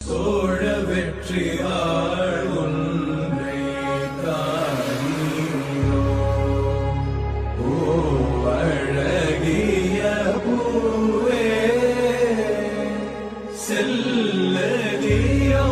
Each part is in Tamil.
சோழ வெற்றியாள் ஒன்றை தானியோ ஓ அழகிய பூவே செல்லதியோ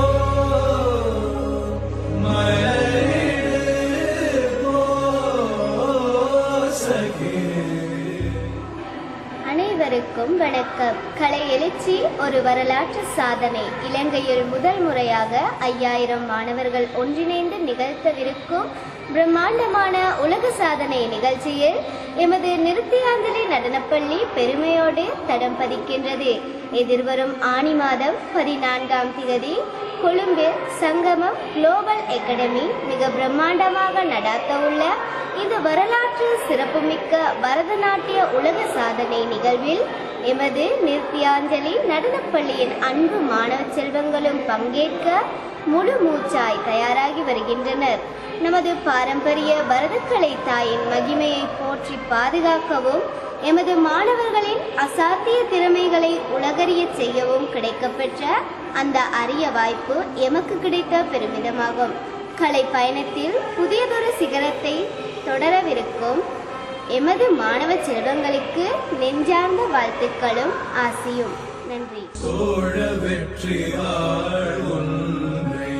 அனைவருக்கும் வணக்கம். கலை எழுச்சி ஒரு வரலாற்று சாதனை. இலங்கையில் முதல் முறையாக 5000 மாணவர்கள் ஒன்றிணைந்து நிகழ்த்தவிருக்கும் பிரம்மாண்டமான உலக சாதனை நிகழ்ச்சியில் எமது நிருத்தியாஞ்சலி நடனப்பள்ளி பெருமையோடு தடம் பதிக்கின்றது. எதிர்வரும் ஆனி மாதம் 14ஆம் தேதி கொழும்பில் சங்கமம் குளோபல் அகாடமி மிக பிரம்மாண்டமாக நடாத்த உள்ள இந்த வரலாற்று சிறப்புமிக்க பரதநாட்டிய உலக சாதனை நிகழ்வில் எமது நிருத்தியாஞ்சலி நடனப்பள்ளியின் அன்பு மாணவ செல்வங்களும் பங்கேற்க முழு மூச்சாய் தயாராகி வருகின்றனர். நமது பாரம்பரிய பரதக்கலை தாயின் மகிமையை போற்றி பாதுகாக்கவும் எமது மாணவர்களின் அசாத்திய திறமைகளை உலகறிய செய்யவும் கிடைக்கப்பெற்ற அந்த அரிய வாய்ப்பு எமக்கு கிடைத்த பெருமிதமாகும். கலை பயணத்தில் புதியதொரு சிகரத்தை தொடரவிருக்கும் எமது மாணவ செல்வங்களுக்கு நெஞ்சார்ந்த வாழ்த்துக்களும் ஆசியும். நன்றி. சோழ வெற்றியாள் ஒன்றை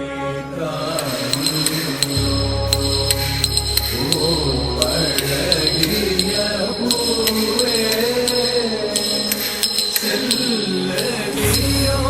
தானியோ ஓ அழகிய பூவே செல்லதியோ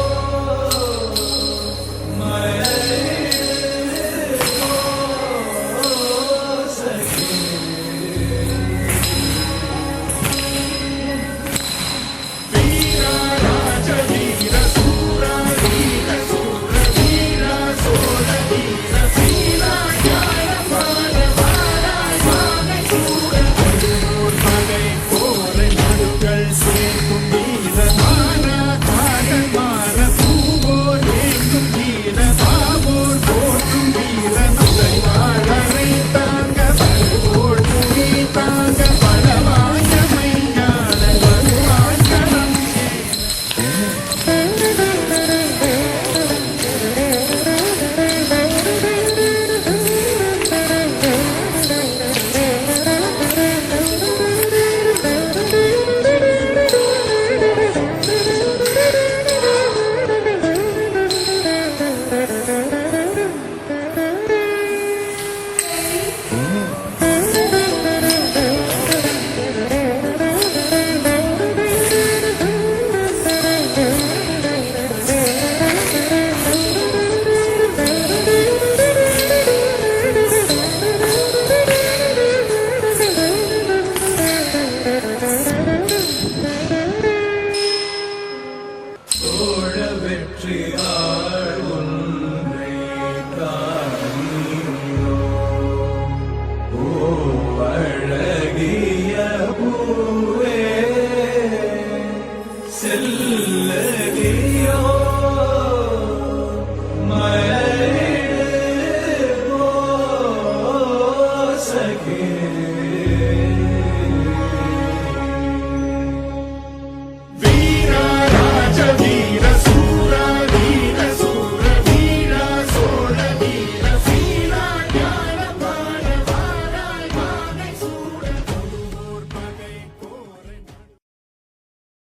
சோழ வெற்றியாள் ஒன்றை தானியோ ஓ அழகிய பூவே செல்லதியோ மய